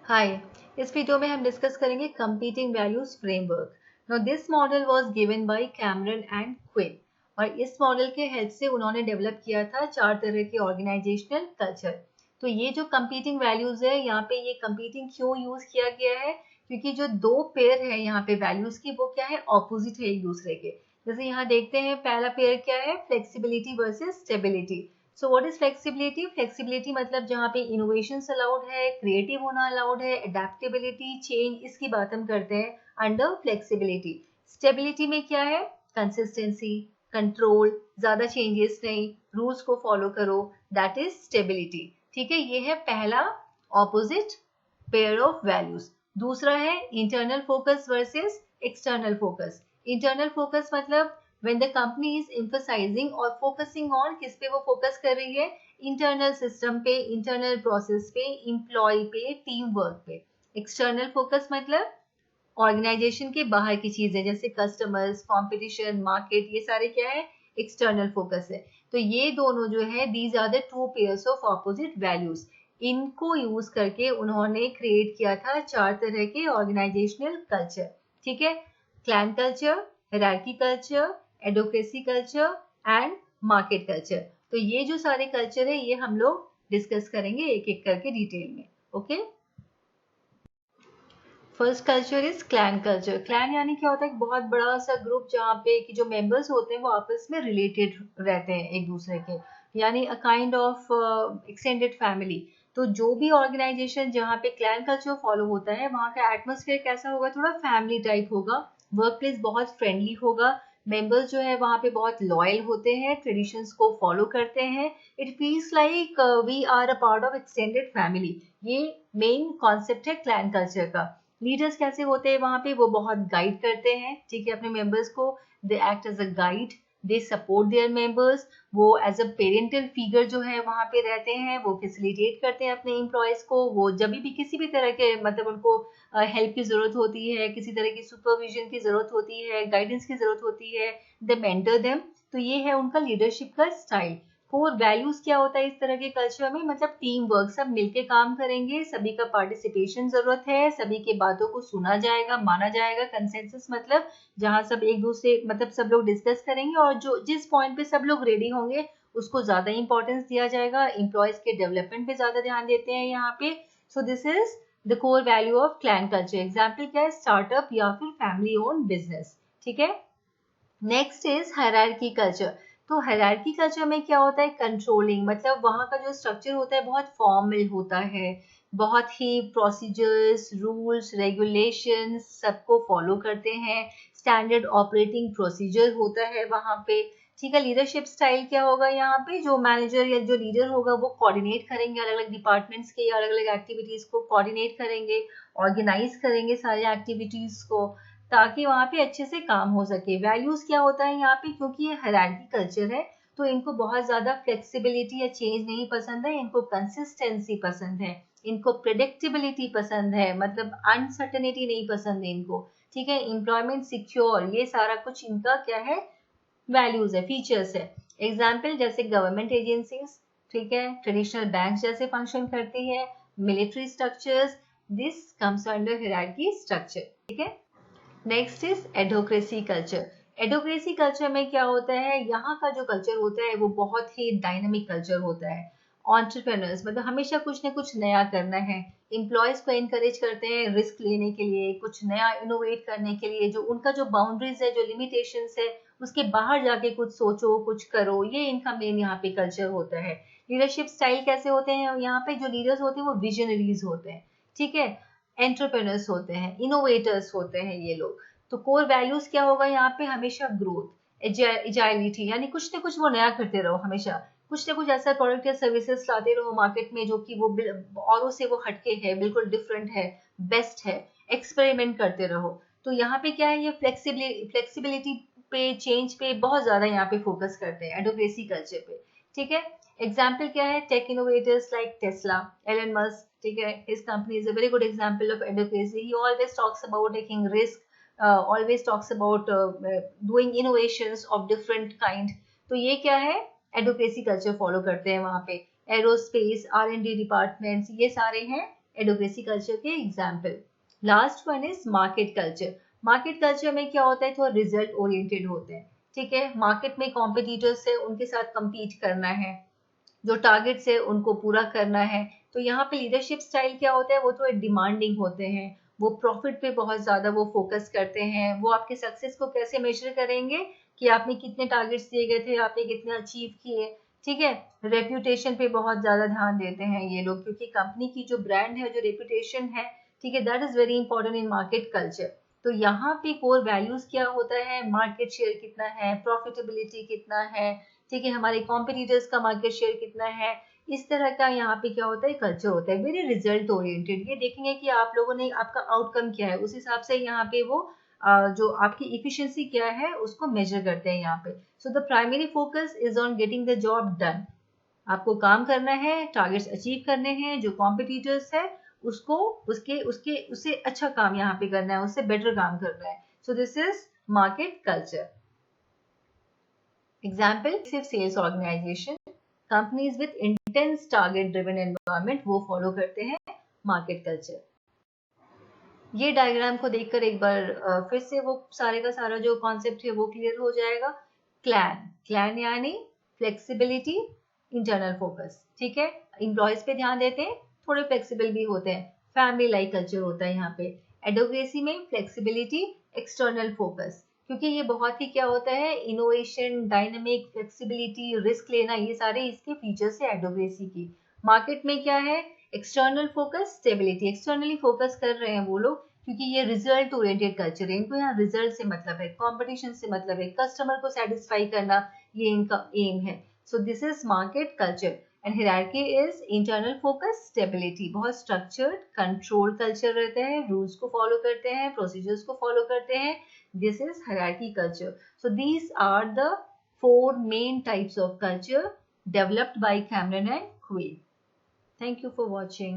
हाय, इस वीडियो में हम डिस्कस करेंगे competing values framework. Now this model was given by Cameron and Quinn और इस मॉडल के हेल्प से उन्होंने डेवलप किया था 4 तरह के ऑर्गेनाइजेशनल कल्चर। तो ये जो कंपीटिंग वैल्यूज है, यहाँ पे ये कंपीटिंग क्यों यूज किया गया है? क्योंकि जो दो पेयर है यहाँ पे वैल्यूज की, वो क्या है, ऑपोजिट है एक दूसरे के। जैसे यहाँ देखते हैं, पहला पेयर क्या है, flexibility versus stability. So what is flexibility? Flexibility मतलब जहाँ पे इनोवेशन अलाउड है, क्रिएटिव होना अलाउड है, अडेप्टेबिलिटी, चेंज, इसकी बात हम करते हैं अंडर फ्लेक्सिबिलिटी। स्टेबिलिटी में क्या है, कंसिस्टेंसी, कंट्रोल, ज्यादा चेंजेस नहीं, रूल्स को फॉलो करो, दैट इज स्टेबिलिटी। ठीक है, ये है पहला ऑपोजिट पेयर ऑफ वैल्यूज। दूसरा है internal focus versus external focus. Internal focus मतलब when the company is emphasizing और focusing on, किस पे वो फोकस कर रही है, इंटरनल सिस्टम पे, इंटरनल प्रोसेस पे, एम्प्लॉय पे, टीम वर्क पे। एक्सटर्नल फोकस मतलब ऑर्गेनाइजेशन के बाहर की चीजें, जैसे कस्टमर्स, कंपटीशन, मार्केट, ये सारे क्या है, एक्सटर्नल फोकस है। तो ये दोनों जो है, these are the two pairs of opposite values. इनको यूज करके उन्होंने क्रिएट किया था 4 तरह के ऑर्गेनाइजेशनल कल्चर। ठीक है, clan culture, hierarchy culture, adhocracy culture and market culture. तो ये जो सारे कल्चर है, ये हम लोग डिस्कस करेंगे एक एक करके डिटेल में। Okay, first culture is clan culture. Clan यानी क्या होता है, एक बहुत बड़ा सा ग्रुप जहाँ पे कि जो मेंबर्स होते हैं वो आपस में रिलेटेड रहते हैं एक दूसरे के, यानी a kind of extended family. तो जो भी ऑर्गेनाइजेशन जहाँ पे क्लैन कल्चर फॉलो होता है, वहाँ का एटमोसफेयर कैसा होगा, थोड़ा फैमिली टाइप होगा। वर्क प्लेस बहुत फ्रेंडली होगा, मेंबर्स जो है वहाँ पे बहुत लॉयल होते हैं, ट्रेडिशंस को फॉलो करते हैं। It feels like we are a part of extended family. ये मेन कॉन्सेप्ट है क्लैन कल्चर का। लीडर्स कैसे होते हैं वहां पे, वो बहुत गाइड करते हैं, ठीक है, अपने मेंबर्स को। They act as a guide, they support their members. वो एज अ पेरेंटल फिगर जो है वहां पे रहते हैं, वो फैसिलिटेट करते हैं अपने एम्प्लॉयज को। वो जब भी किसी भी तरह के मतलब उनको हेल्प की जरूरत होती है, किसी तरह की सुपरविजन की जरूरत होती है, गाइडेंस की जरूरत होती है, दे मेंटर देम। तो ये है उनका लीडरशिप का स्टाइल। कोर वैल्यूज क्या होता है इस तरह के कल्चर में, मतलब टीम वर्क, सब मिलके काम करेंगे, सभी का पार्टिसिपेशन जरूरत है, सभी की बातों को सुना जाएगा, माना जाएगा। कंसेंसस मतलब जहां सब एक दूसरे मतलब सब लोग डिस्कस करेंगे और जो जिस पॉइंट पे सब लोग रेडी होंगे उसको ज्यादा इंपॉर्टेंस दिया जाएगा। एम्प्लॉयज के डेवलपमेंट पे ज्यादा ध्यान देते हैं यहाँ पे। सो this is the core value of clan culture. Example क्या है, स्टार्टअप या फिर फैमिली ओन बिजनेस। ठीक है, नेक्स्ट इज हायरार्की कल्चर। तो हायरार्की कल्चर में क्या होता है, कंट्रोलिंग, मतलब वहाँ का जो स्ट्रक्चर होता है बहुत फॉर्मल होता है, बहुत ही प्रोसीजर्स, रूल्स, रेगुलेशंस सबको फॉलो करते हैं, स्टैंडर्ड ऑपरेटिंग प्रोसीजर होता है वहाँ पे। ठीक है, लीडरशिप स्टाइल क्या होगा यहाँ पे, जो मैनेजर या जो लीडर होगा वो कोऑर्डिनेट करेंगे अलग अलग डिपार्टमेंट्स के, अलग अलग एक्टिविटीज को कोऑर्डिनेट करेंगे, ऑर्गेनाइज करेंगे सारे एक्टिविटीज को, ताकि वहां पे अच्छे से काम हो सके। वैल्यूज क्या होता है यहाँ पे, क्योंकि ये हायरार्की कल्चर है तो इनको बहुत ज्यादा फ्लेक्सिबिलिटी या चेंज नहीं पसंद है, इनको कंसिस्टेंसी पसंद है, इनको प्रेडिक्टेबिलिटी पसंद है, मतलब अनसर्टेनिटी नहीं पसंद है इनको। ठीक है, एम्प्लॉयमेंट सिक्योर, ये सारा कुछ इनका क्या है, वैल्यूज है, फीचर्स है। एग्जाम्पल जैसे गवर्नमेंट एजेंसीज, ठीक है, ट्रेडिशनल बैंक जैसे फंक्शन करती है, military structures, this comes under hierarchy structure. ठीक है, next is एडोक्रेसी culture. Adhocracy culture में क्या होता है, यहाँ का जो कल्चर होता है वो बहुत ही डायनामिक कल्चर होता है। ऑन्टरप्रेन्योर्स मतलब हमेशा कुछ ना कुछ नया करना है, एम्प्लॉयज को एनकरेज करते हैं रिस्क लेने के लिए, कुछ नया इनोवेट करने के लिए, जो उनका जो बाउंड्रीज है, जो लिमिटेशंस है, उसके बाहर जाके कुछ सोचो, कुछ करो, ये इनका मेन यहाँ पे कल्चर होता है। लीडरशिप स्टाइल कैसे होते हैं यहाँ पे, जो लीडर्स होते हैं वो विजनरीज होते हैं, ठीक है, एंटरप्रेन्योर्स होते हैं, इनोवेटर्स होते हैं ये लोग। तो कोर वैल्यूज क्या होगा यहाँ पे, हमेशा ग्रोथ, एजाइलिटी, यानी कुछ ना कुछ वो नया करते रहो, हमेशा कुछ ना कुछ ऐसा प्रोडक्ट या सर्विसेज लाते रहो मार्केट में जो कि वो औरों से वो हटके है, बिल्कुल डिफरेंट है, बेस्ट है, एक्सपेरिमेंट करते रहो। तो यहाँ पे क्या है, ये फ्लेक्सिबिलिटी पे, चेंज पे बहुत ज्यादा यहाँ पे फोकस करते हैं एडोक्रेसी कल्चर पे। ठीक है, एग्जाम्पल क्या है, tech innovators like Tesla, Elon Musk, ठीक है, his company is a very good example of advocacy. He always talks about taking risk, always talks about doing innovations of different kind. तो ये क्या है, एडवोकेसी कल्चर फॉलो करते हैं वहां पे। एरोस्पेस, R&D डिपार्टमेंट्स, ये सारे हैं एडोक्रेसी कल्चर के example. Last one is market culture. Market culture में क्या होता है, थोड़ा रिजल्ट ओरिएंटेड होते हैं, ठीक है। मार्केट में कॉम्पिटिटर्स है, उनके साथ compete करना है, जो टारगेट्स है उनको पूरा करना है। तो यहाँ पे लीडरशिप स्टाइल क्या होता है, वो थोड़े डिमांडिंग होते हैं, वो प्रॉफिट पे बहुत ज्यादा वो फोकस करते हैं। वो आपके सक्सेस को कैसे मेजर करेंगे कि आपने कितने टारगेट्स दिए गए थे, आपने कितने अचीव किए, ठीक है। रेप्यूटेशन पे बहुत ज्यादा ध्यान देते हैं ये लोग, क्योंकि कंपनी की जो ब्रांड है, जो रेप्यूटेशन है, ठीक है, that is very important in market culture. तो यहाँ पे कोर वैल्यूज क्या होता है, मार्केट शेयर कितना है, प्रॉफिटेबिलिटी कितना है, ठीक है, हमारे कॉम्पिटिटर्स का मार्केट शेयर कितना है, इस तरह का यहाँ पे क्या होता है, कल्चर होता है, वेरी रिजल्ट ओरिएंटेड। ये देखेंगे कि आप लोगों ने आपका आउटकम क्या है, उस हिसाब से यहाँ पे वो जो आपकी इफिशिएंसी क्या है उसको मेजर करते हैं यहाँ पे। So the primary focus is on getting the job done. आपको काम करना है, टारगेट्स अचीव करने हैं, जो कॉम्पिटिटर्स है उसको उसके उसके उससे अच्छा काम यहाँ पे करना है, उससे बेटर काम करना है। So this is market culture. Example, sales organisation, companies with intense target driven environment, वो फॉलो करते हैं मार्केट कल्चर। ये डायग्राम को देखकर एक बार फिर से वो सारे का सारा जो कॉन्सेप्ट है वो क्लियर हो जाएगा। क्लैन यानी फ्लेक्सिबिलिटी, इंटरनल फोकस, ठीक है। एम्प्लॉयज पे ध्यान देते हैं, थोड़े फ्लेक्सिबल भी होते हैं, फैमिली लाइक कल्चर होता है यहाँ पे। एडोक्रेसी में फ्लेक्सिबिलिटी, एक्सटर्नल फोकस, क्योंकि ये बहुत ही क्या होता है, इनोवेशन, डायनेमिक, फ्लेक्सिबिलिटी, रिस्क लेना, ये सारे इसके फीचर्स है एडोक्रेसी की। मार्केट में क्या है, external focus, stability, externally focus कर रहे हैं वो लोग, क्योंकि ये रिजल्ट ओरिएंटेड कल्चर है, इनको यहाँ रिजल्ट से मतलब है, कंपटीशन से मतलब है, कस्टमर को सेटिस्फाई करना, ये इनका एम है। So this is market culture. And hierarchy is internal focus, stability, बहुत स्ट्रक्चर्ड कंट्रोल कल्चर रहता है, रूल्स को फॉलो करते हैं, प्रोसीजर्स को फॉलो करते हैं, this is hierarchy culture. So these are the 4 main types of culture developed by Cameron and Quill. Thank you for watching.